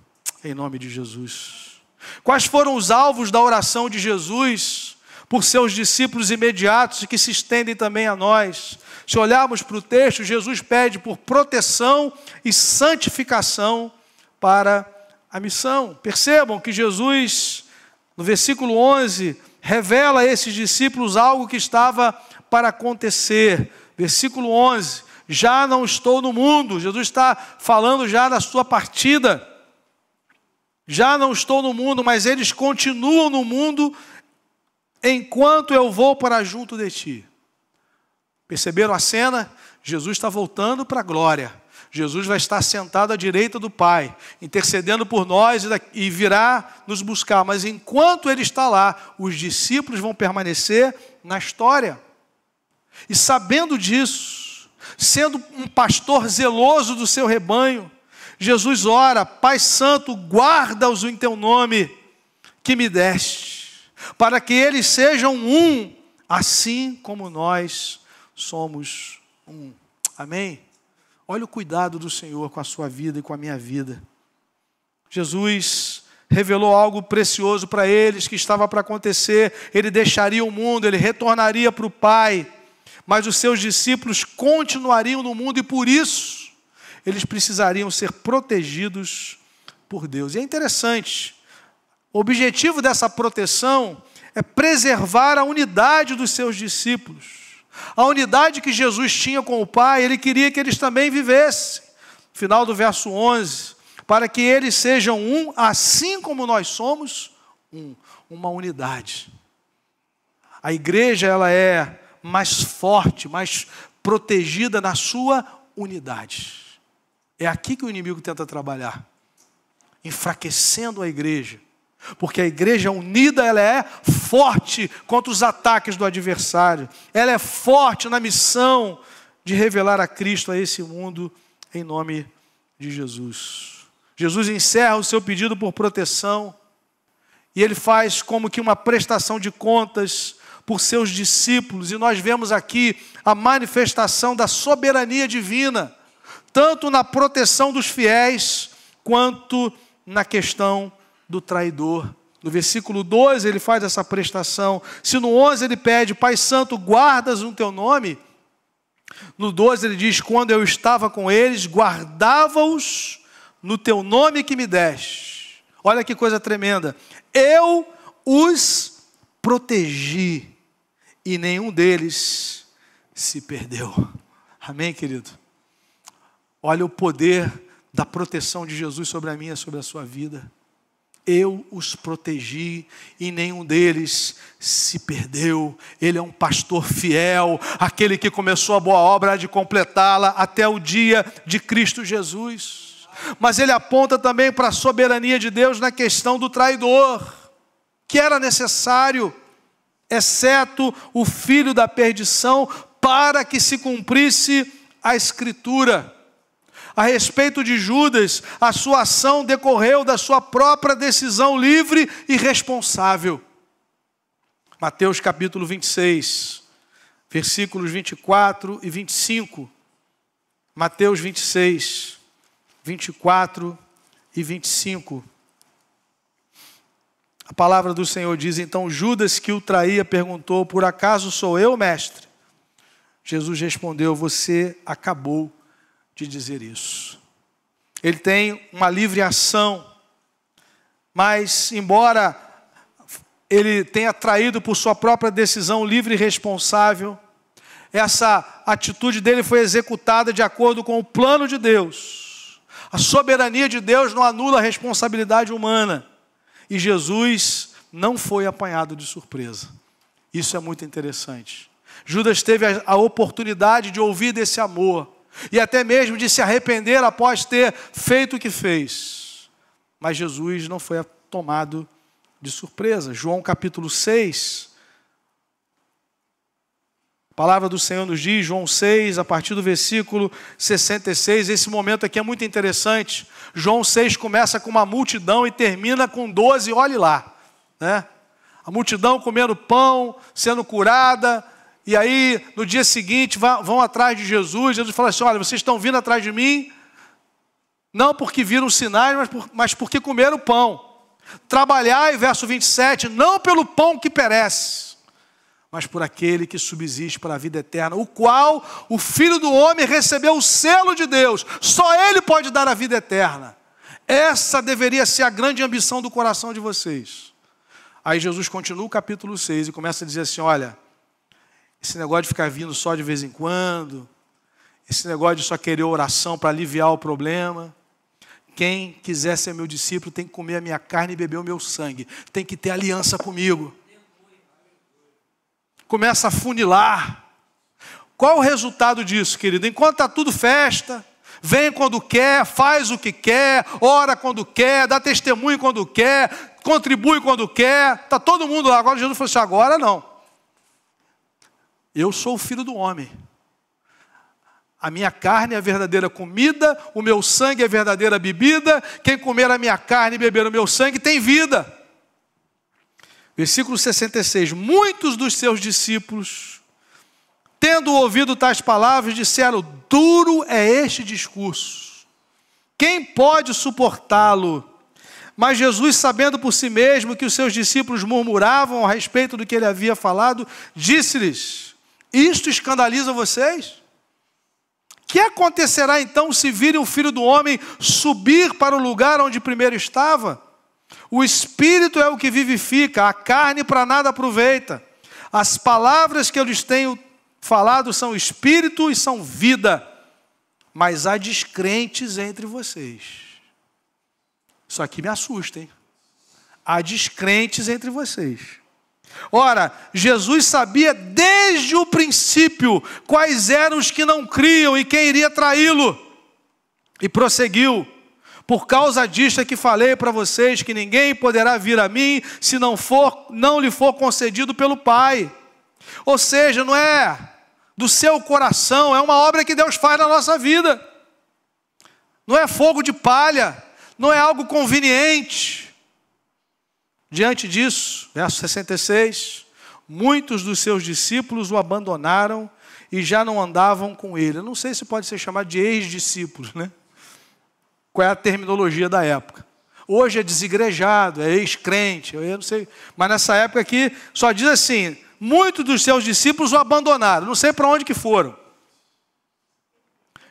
em nome de Jesus. Quais foram os alvos da oração de Jesus por seus discípulos imediatos e que se estendem também a nós? Se olharmos para o texto, Jesus pede por proteção e santificação para a missão. Percebam que Jesus, no versículo 11, revela a esses discípulos algo que estava para acontecer. Versículo 11, já não estou no mundo. Jesus está falando já da sua partida. Já não estou no mundo, mas eles continuam no mundo enquanto eu vou para junto de ti. Perceberam a cena? Jesus está voltando para a glória. Jesus vai estar sentado à direita do Pai, intercedendo por nós e virá nos buscar. Mas enquanto Ele está lá, os discípulos vão permanecer na história. E sabendo disso, sendo um pastor zeloso do seu rebanho, Jesus ora: Pai Santo, guarda-os em teu nome que me deste, para que eles sejam um, assim como nós somos um. Amém? Olha o cuidado do Senhor com a sua vida e com a minha vida. Jesus revelou algo precioso para eles que estava para acontecer. Ele deixaria o mundo, ele retornaria para o Pai, mas os seus discípulos continuariam no mundo e por isso eles precisariam ser protegidos por Deus. E é interessante, o objetivo dessa proteção é preservar a unidade dos seus discípulos. A unidade que Jesus tinha com o Pai, Ele queria que eles também vivessem. Final do verso 11, para que eles sejam um, assim como nós somos um. Uma unidade. A igreja, ela é mais forte, mais protegida na sua unidade. É aqui que o inimigo tenta trabalhar, enfraquecendo a igreja. Porque a igreja unida, ela é forte contra os ataques do adversário. Ela é forte na missão de revelar a Cristo a esse mundo, em nome de Jesus. Jesus encerra o seu pedido por proteção, e ele faz como que uma prestação de contas por seus discípulos. E nós vemos aqui a manifestação da soberania divina, tanto na proteção dos fiéis, quanto na questão do traidor. No versículo 12 ele faz essa prestação. Se no 11 ele pede: Pai Santo, guardas no teu nome. No 12 ele diz: quando eu estava com eles, guardava-os no teu nome que me deste. Olha que coisa tremenda. Eu os protegi e nenhum deles se perdeu. Amém, querido? Olha o poder da proteção de Jesus sobre a minha, sobre a sua vida. Eu os protegi e nenhum deles se perdeu. Ele é um pastor fiel, aquele que começou a boa obra há de completá-la até o dia de Cristo Jesus. Mas ele aponta também para a soberania de Deus na questão do traidor, que era necessário, exceto o filho da perdição, para que se cumprisse a Escritura. A respeito de Judas, a sua ação decorreu da sua própria decisão livre e responsável. Mateus capítulo 26, versículos 24 e 25. Mateus 26, 24 e 25. A palavra do Senhor diz: então Judas, que o traía, perguntou: por acaso sou eu, mestre? Jesus respondeu: você acabou de dizer isso. Ele tem uma livre ação, mas embora ele tenha traído por sua própria decisão livre e responsável, essa atitude dele foi executada de acordo com o plano de Deus. A soberania de Deus não anula a responsabilidade humana, e Jesus não foi apanhado de surpresa. Isso é muito interessante. Judas teve a oportunidade de ouvir desse amor, e até mesmo de se arrepender após ter feito o que fez. Mas Jesus não foi tomado de surpresa. João capítulo 6, a palavra do Senhor nos diz, João 6, a partir do versículo 66, esse momento aqui é muito interessante. João 6 começa com uma multidão e termina com 12, olhe lá, né? A multidão comendo pão, sendo curada. E aí, no dia seguinte, vão atrás de Jesus. Jesus fala assim: olha, vocês estão vindo atrás de mim, não porque viram sinais, mas porque comeram pão. Trabalhai, verso 27, não pelo pão que perece, mas por aquele que subsiste para a vida eterna, o qual o Filho do Homem recebeu o selo de Deus. Só Ele pode dar a vida eterna. Essa deveria ser a grande ambição do coração de vocês. Aí Jesus continua o capítulo 6 e começa a dizer assim: olha, esse negócio de ficar vindo só de vez em quando, esse negócio de só querer oração para aliviar o problema, Quem quiser ser meu discípulo tem que comer a minha carne e beber o meu sangue. Tem que ter aliança comigo. Começa a funilar. Qual o resultado disso, querido? Enquanto está tudo festa, vem quando quer, faz o que quer, ora quando quer, dá testemunho quando quer, contribui quando quer. Está todo mundo lá. Agora Jesus falou assim, agora não. Eu sou o Filho do Homem. A minha carne é a verdadeira comida, o meu sangue é a verdadeira bebida. Quem comer a minha carne e beber o meu sangue tem vida. Versículo 66. Muitos dos seus discípulos, tendo ouvido tais palavras, disseram, duro é este discurso. Quem pode suportá-lo? Mas Jesus, sabendo por si mesmo que os seus discípulos murmuravam a respeito do que ele havia falado, disse-lhes, isto escandaliza vocês? Que acontecerá então se virem o Filho do Homem subir para o lugar onde primeiro estava? O Espírito é o que vivifica, a carne para nada aproveita. As palavras que eu lhes tenho falado são Espírito e são vida. Mas há descrentes entre vocês. Isso aqui me assusta, hein? Há descrentes entre vocês. Ora, Jesus sabia desde o princípio quais eram os que não criam e quem iria traí-lo. E prosseguiu, por causa disto é que falei para vocês que ninguém poderá vir a mim se não lhe for concedido pelo Pai. Ou seja, não é do seu coração, é uma obra que Deus faz na nossa vida. Não é fogo de palha, não é algo conveniente. Diante disso, verso 66, muitos dos seus discípulos o abandonaram e já não andavam com ele. Eu não sei se pode ser chamado de ex-discípulos, né? Qual é a terminologia da época? Hoje é desigrejado, é ex-crente, eu não sei. Mas nessa época aqui, só diz assim, muitos dos seus discípulos o abandonaram, não sei para onde que foram.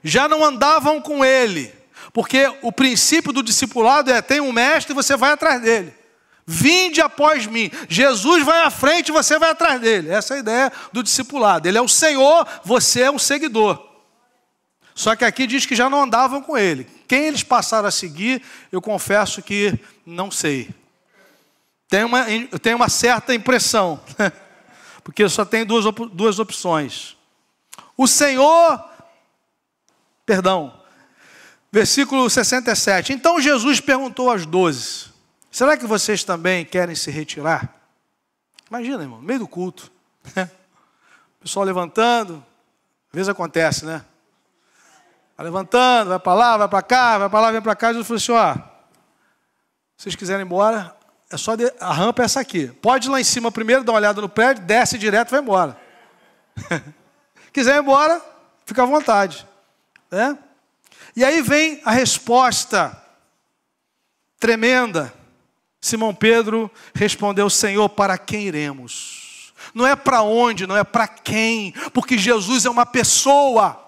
Já não andavam com ele, porque o princípio do discipulado é, tem um mestre e você vai atrás dele. Vinde após mim. Jesus vai à frente e você vai atrás dele. Essa é a ideia do discipulado. Ele é o Senhor, você é um seguidor. Só que aqui diz que já não andavam com ele. Quem eles passaram a seguir, eu confesso que não sei. Eu tenho uma certa impressão. Porque só tem duas opções. Versículo 67. Então Jesus perguntou aos 12, será que vocês também querem se retirar? Imagina, irmão, no meio do culto. O pessoal levantando. Às vezes acontece, né? Vai levantando, vai para lá, vai para cá, vai para lá, vem para cá. Jesus falou assim, ó, se vocês quiserem ir embora, é só a rampa é essa aqui. Pode ir lá em cima primeiro, dar uma olhada no prédio, desce direto e vai embora. Quiser ir embora, fica à vontade. Né? E aí vem a resposta tremenda. Simão Pedro respondeu, Senhor, para quem iremos? Não é para onde, não é para quem, porque Jesus é uma pessoa.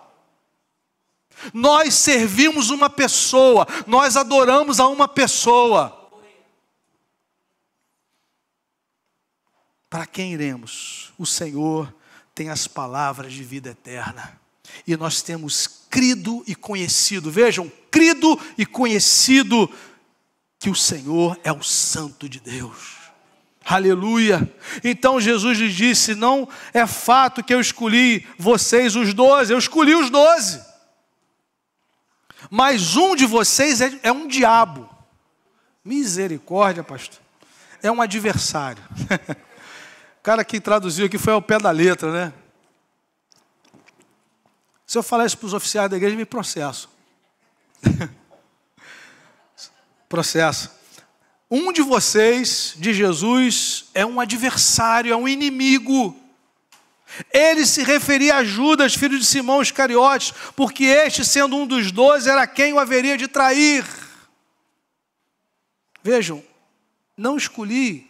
Nós servimos uma pessoa, nós adoramos a uma pessoa. Para quem iremos? O Senhor tem as palavras de vida eterna. E nós temos crido e conhecido, vejam, crido e conhecido que o Senhor é o Santo de Deus. Aleluia. Então Jesus lhes disse, não é fato que eu escolhi vocês os 12, eu escolhi os 12. Mas um de vocês é um diabo. Misericórdia, pastor. É um adversário. O cara que traduziu aqui foi ao pé da letra, né? Se eu falar isso para os oficiais da igreja, me processam. Processo. Um de vocês, de Jesus, é um adversário, é um inimigo. Ele se referia a Judas, filho de Simão Iscariotes, porque este, sendo um dos 12, era quem o haveria de trair. Vejam, não escolhi,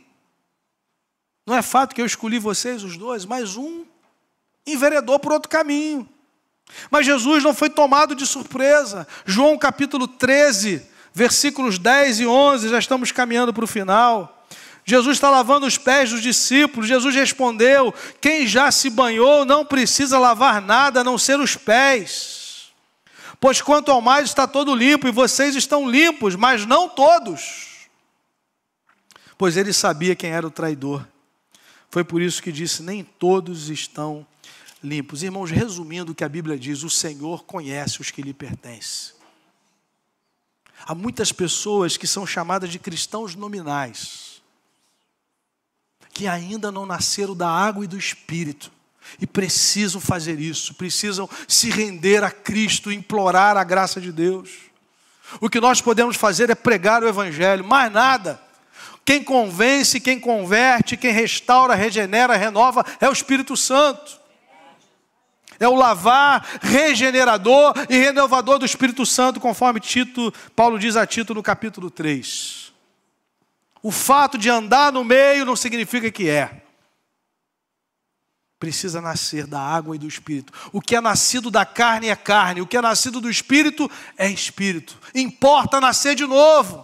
não é fato que eu escolhi vocês, os 12, mas um enveredou por outro caminho. Mas Jesus não foi tomado de surpresa. João capítulo 13, versículos 10 e 11, já estamos caminhando para o final. Jesus está lavando os pés dos discípulos. Jesus respondeu, quem já se banhou não precisa lavar nada a não ser os pés, Pois quanto ao mais está todo limpo, e vocês estão limpos, mas não todos. Pois ele sabia quem era o traidor. Foi por isso que disse, nem todos estão limpos. Irmãos, resumindo o que a Bíblia diz, o Senhor conhece os que lhe pertencem. Há muitas pessoas que são chamadas de cristãos nominais, que ainda não nasceram da água e do Espírito, e precisam fazer isso, precisam se render a Cristo, implorar a graça de Deus. O que nós podemos fazer é pregar o Evangelho, mais nada. Quem convence, quem converte, quem restaura, regenera, renova, é o Espírito Santo. É o lavar regenerador e renovador do Espírito Santo, conforme Paulo diz a Tito no capítulo 3. O fato de andar no meio não significa que é. Precisa nascer da água e do Espírito. O que é nascido da carne é carne, o que é nascido do Espírito é Espírito. Importa nascer de novo.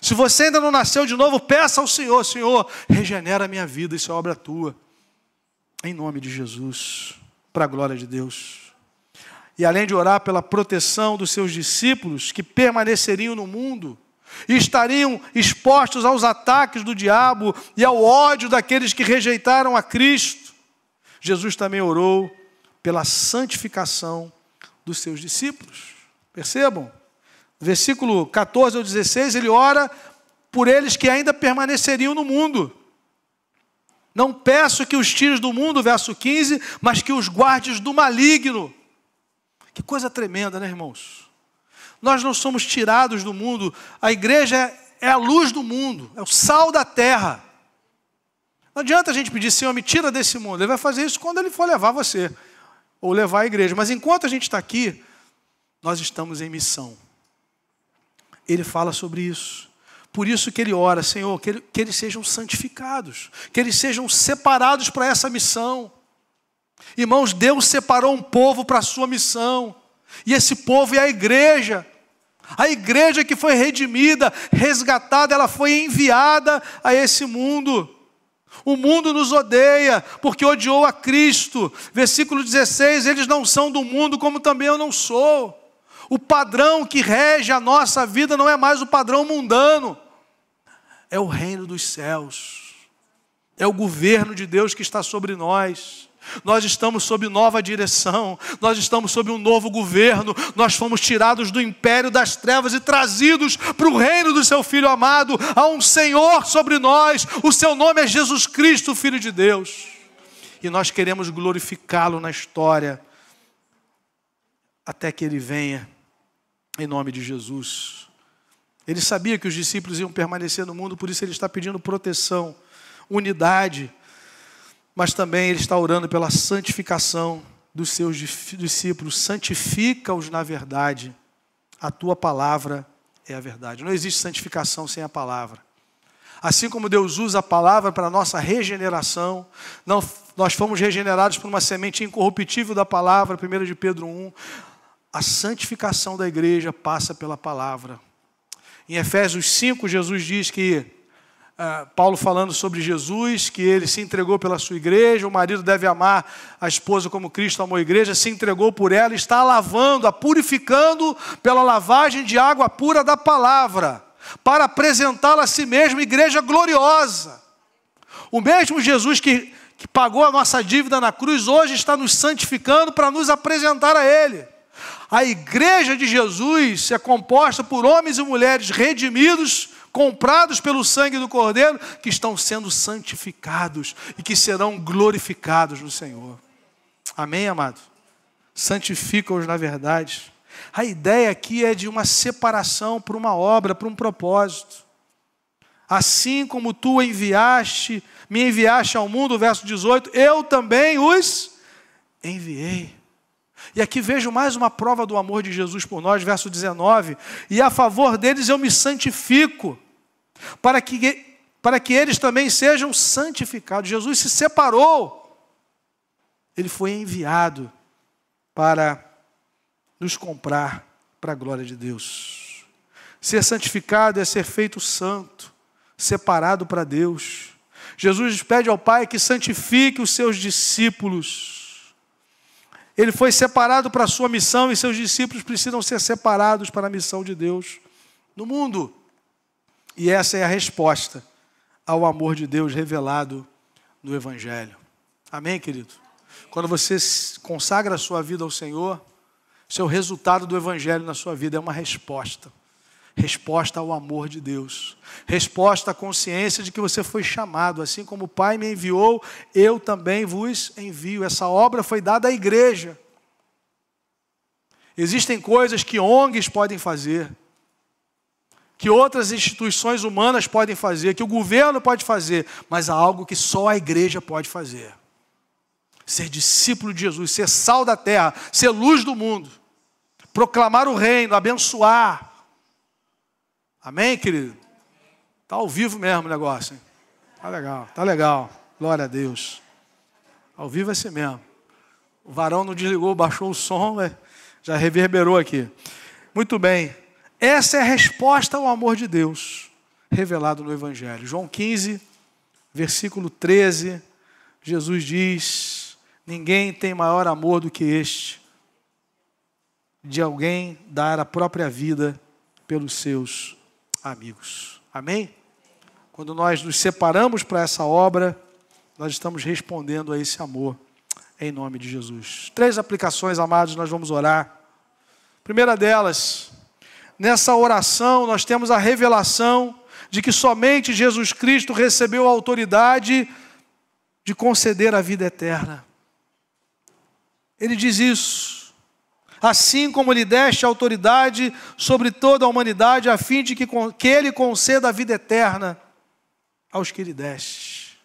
Se você ainda não nasceu de novo, peça ao Senhor, Senhor, regenera a minha vida, isso é obra tua. Em nome de Jesus. Para a glória de Deus. E além de orar pela proteção dos seus discípulos, que permaneceriam no mundo, e estariam expostos aos ataques do diabo e ao ódio daqueles que rejeitaram a Cristo, Jesus também orou pela santificação dos seus discípulos. Percebam? Versículo 14 ao 16, ele ora por eles que ainda permaneceriam no mundo. Não peço que os tires do mundo, verso 15, mas que os guardes do maligno. Que coisa tremenda, né, irmãos? Nós não somos tirados do mundo. A igreja é a luz do mundo, é o sal da terra. Não adianta a gente pedir, Senhor, me tira desse mundo. Ele vai fazer isso quando ele for levar você, ou levar a igreja. Mas enquanto a gente está aqui, nós estamos em missão. Ele fala sobre isso. Por isso que ele ora, Senhor, que eles sejam santificados, que eles sejam separados para essa missão. Irmãos, Deus separou um povo para a sua missão, e esse povo é a igreja que foi redimida, resgatada, ela foi enviada a esse mundo. O mundo nos odeia, porque odiou a Cristo. Versículo 16, eles não são do mundo, como também eu não sou. O padrão que rege a nossa vida não é mais o padrão mundano. É o reino dos céus. É o governo de Deus que está sobre nós. Nós estamos sob nova direção. Nós estamos sob um novo governo. Nós fomos tirados do império das trevas e trazidos para o reino do seu Filho amado. Há um Senhor sobre nós. O seu nome é Jesus Cristo, Filho de Deus. E nós queremos glorificá-lo na história até que Ele venha, em nome de Jesus. Ele sabia que os discípulos iam permanecer no mundo, por isso ele está pedindo proteção, unidade, mas também ele está orando pela santificação dos seus discípulos. Santifica-os na verdade. A tua palavra é a verdade. Não existe santificação sem a palavra. Assim como Deus usa a palavra para a nossa regeneração, nós fomos regenerados por uma semente incorruptível da palavra, 1 de Pedro 1. A santificação da igreja passa pela palavra. Em Efésios 5, Jesus diz que, Paulo falando sobre Jesus, que ele se entregou pela sua igreja, o marido deve amar a esposa como Cristo amou a igreja, se entregou por ela, está a lavando, a purificando pela lavagem de água pura da palavra, para apresentá-la a si mesmo, igreja gloriosa. O mesmo Jesus que pagou a nossa dívida na cruz, hoje está nos santificando para nos apresentar a Ele. A igreja de Jesus é composta por homens e mulheres redimidos, comprados pelo sangue do Cordeiro, que estão sendo santificados e que serão glorificados no Senhor. Amém, amado? Santifica-os na verdade. A ideia aqui é de uma separação para uma obra, para um propósito. Assim como tu me enviaste ao mundo, verso 18, eu também os enviei. E aqui vejo mais uma prova do amor de Jesus por nós, verso 19. E a favor deles eu me santifico, para que eles também sejam santificados. Jesus se separou. Ele foi enviado para nos comprar para a glória de Deus. Ser santificado é ser feito santo, separado para Deus. Jesus pede ao Pai que santifique os seus discípulos. Ele foi separado para a sua missão e seus discípulos precisam ser separados para a missão de Deus no mundo. E essa é a resposta ao amor de Deus revelado no Evangelho. Amém, querido? Quando você consagra a sua vida ao Senhor, seu resultado do Evangelho na sua vida é uma resposta. Resposta ao amor de Deus. Resposta à consciência de que você foi chamado. Assim como o Pai me enviou, eu também vos envio. Essa obra foi dada à igreja. Existem coisas que ONGs podem fazer, que outras instituições humanas podem fazer, que o governo pode fazer, mas há algo que só a igreja pode fazer. Ser discípulo de Jesus, ser sal da terra, ser luz do mundo, proclamar o reino, abençoar. Amém, querido? Está ao vivo mesmo o negócio, hein? Tá legal, tá legal. Glória a Deus. Ao vivo é assim mesmo. O varão não desligou, baixou o som, já reverberou aqui. Muito bem. Essa é a resposta ao amor de Deus revelado no Evangelho. João 15, versículo 13, Jesus diz: ninguém tem maior amor do que este, de alguém dar a própria vida pelos seus amigos. Amém? Quando nós nos separamos para essa obra, nós estamos respondendo a esse amor, em nome de Jesus. 3 aplicações, amados, nós vamos orar. Primeira delas, nessa oração nós temos a revelação de que somente Jesus Cristo recebeu a autoridade de conceder a vida eterna. Ele diz isso. Assim como lhe deste autoridade sobre toda a humanidade, a fim de que ele conceda a vida eterna aos que lhe deste.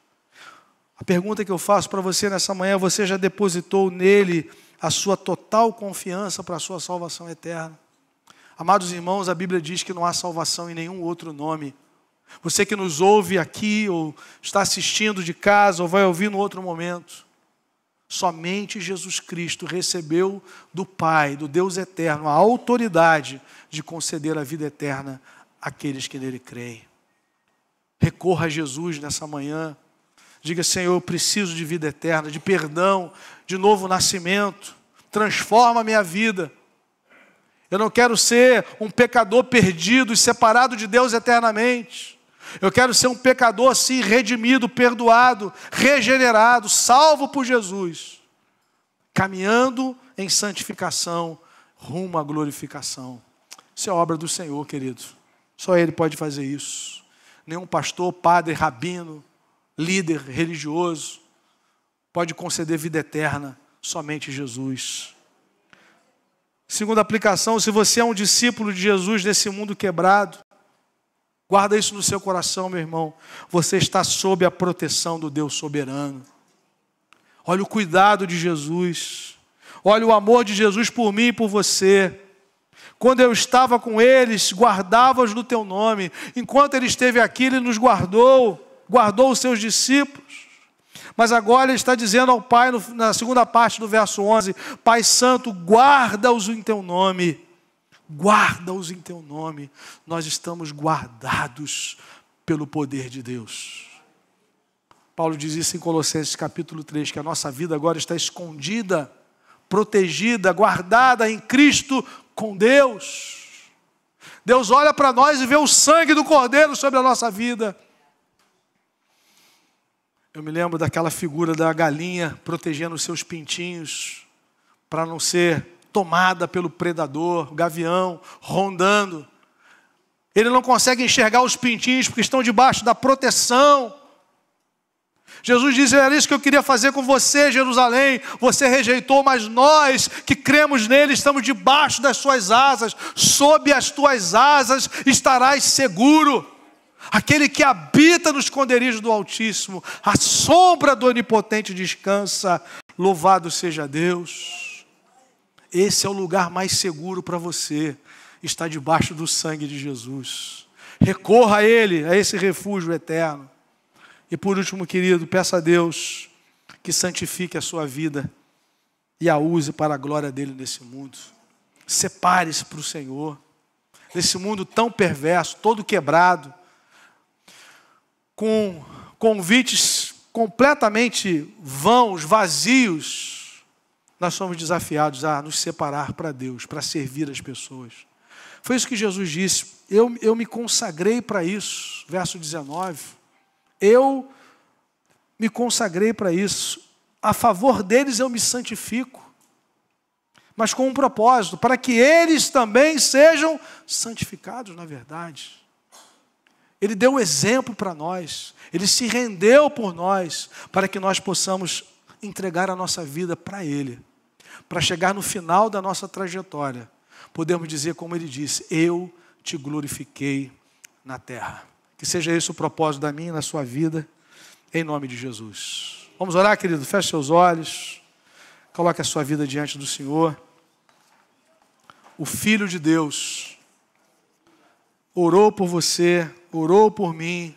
A pergunta que eu faço para você nessa manhã: você já depositou nele a sua total confiança para a sua salvação eterna? Amados irmãos, a Bíblia diz que não há salvação em nenhum outro nome. Você que nos ouve aqui, ou está assistindo de casa, ou vai ouvir no outro momento, somente Jesus Cristo recebeu do Pai, do Deus eterno, a autoridade de conceder a vida eterna àqueles que nele creem. Recorra a Jesus nessa manhã. Diga: Senhor, eu preciso de vida eterna, de perdão, de novo nascimento. Transforma a minha vida. Eu não quero ser um pecador perdido e separado de Deus eternamente. Eu quero ser um pecador assim, redimido, perdoado, regenerado, salvo por Jesus, caminhando em santificação, rumo à glorificação. Isso é obra do Senhor, querido. Só Ele pode fazer isso. Nenhum pastor, padre, rabino, líder religioso pode conceder vida eterna, somente Jesus. Segunda aplicação: se você é um discípulo de Jesus nesse mundo quebrado, guarda isso no seu coração, meu irmão. Você está sob a proteção do Deus soberano. Olha o cuidado de Jesus. Olha o amor de Jesus por mim e por você. Quando eu estava com eles, guardava-os no teu nome. Enquanto ele esteve aqui, ele nos guardou os seus discípulos. Mas agora ele está dizendo ao Pai, na segunda parte do verso 11, Pai Santo, guarda-os em teu nome. Guarda-os em teu nome. Nós estamos guardados pelo poder de Deus. Paulo diz isso em Colossenses capítulo 3, que a nossa vida agora está escondida, protegida, guardada em Cristo com Deus. Deus olha para nós e vê o sangue do Cordeiro sobre a nossa vida. Eu me lembro daquela figura da galinha protegendo os seus pintinhos para não ser tomada pelo predador, o gavião, rondando. Ele não consegue enxergar os pintinhos porque estão debaixo da proteção. Jesus diz: era isso que eu queria fazer com você, Jerusalém. Você rejeitou, mas nós que cremos nele estamos debaixo das suas asas. Sob as tuas asas estarás seguro. Aquele que habita no esconderijo do Altíssimo, a sombra do Onipotente descansa. Louvado seja Deus. Esse é o lugar mais seguro para você, está debaixo do sangue de Jesus. Recorra a Ele, a esse refúgio eterno. E por último, querido, peça a Deus que santifique a sua vida e a use para a glória dEle nesse mundo. Separe-se para o Senhor. Nesse mundo tão perverso, todo quebrado, com convites completamente vãos, vazios. nós somos desafiados a nos separar para Deus, para servir as pessoas. Foi isso que Jesus disse. Eu me consagrei para isso. Verso 19. Eu me consagrei para isso. A favor deles eu me santifico. Mas com um propósito, para que eles também sejam santificados na verdade. Ele deu o exemplo para nós. Ele se rendeu por nós, para que nós possamos entregar a nossa vida para Ele. Para chegar no final da nossa trajetória, podemos dizer como Ele disse: eu te glorifiquei na terra. Que seja esse o propósito da minha e na sua vida, em nome de Jesus. Vamos orar, querido? Feche seus olhos. Coloque a sua vida diante do Senhor. O Filho de Deus orou por você, orou por mim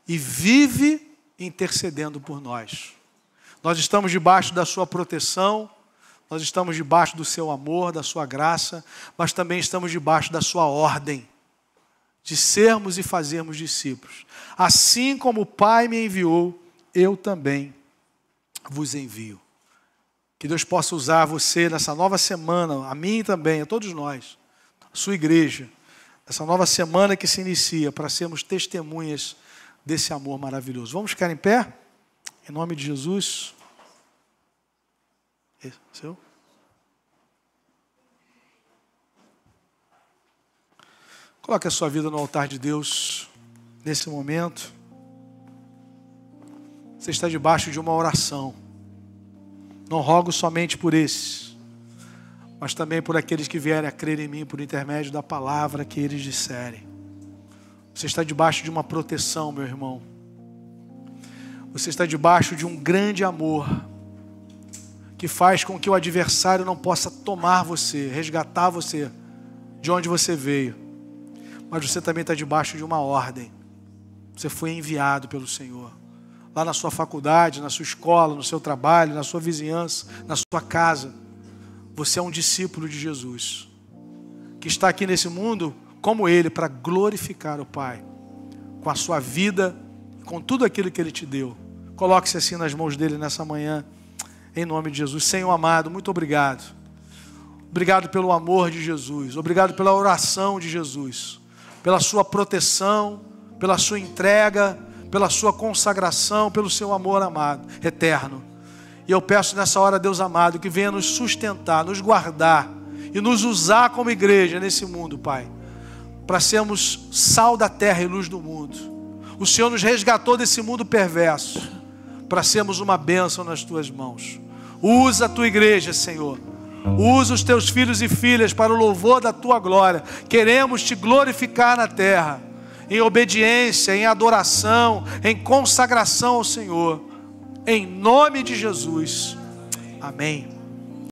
e vive intercedendo por nós. Nós estamos debaixo da sua proteção, nós estamos debaixo do seu amor, da sua graça, mas também estamos debaixo da sua ordem de sermos e fazermos discípulos. Assim como o Pai me enviou, eu também vos envio. Que Deus possa usar você nessa nova semana, a mim também, a todos nós, a sua igreja, essa nova semana que se inicia, para sermos testemunhas desse amor maravilhoso. Vamos ficar em pé? Em nome de Jesus. Seu? Coloque a sua vida no altar de Deus nesse momento. Você está debaixo de uma oração. Não rogo somente por esses, mas também por aqueles que vierem a crer em mim por intermédio da palavra que eles disserem. Você está debaixo de uma proteção, meu irmão. Você está debaixo de um grande amor que faz com que o adversário não possa tomar você, resgatar você de onde você veio. Mas você também está debaixo de uma ordem. Você foi enviado pelo Senhor. Lá na sua faculdade, na sua escola, no seu trabalho, na sua vizinhança, na sua casa. Você é um discípulo de Jesus, que está aqui nesse mundo como Ele, para glorificar o Pai, com a sua vida, com tudo aquilo que Ele te deu. Coloque-se assim nas mãos dEle nessa manhã, em nome de Jesus. Senhor amado, muito obrigado. Obrigado pelo amor de Jesus, obrigado pela oração de Jesus, pela sua proteção, pela sua entrega, pela sua consagração, pelo seu amor amado, eterno. E eu peço nessa hora, Deus amado, que venha nos sustentar, nos guardar e nos usar como igreja nesse mundo, Pai, para sermos sal da terra e luz do mundo. O Senhor nos resgatou desse mundo perverso, para sermos uma bênção nas tuas mãos. Usa a tua igreja, Senhor. Usa os teus filhos e filhas para o louvor da tua glória. Queremos te glorificar na terra, em obediência, em adoração, em consagração ao Senhor. Em nome de Jesus. Amém.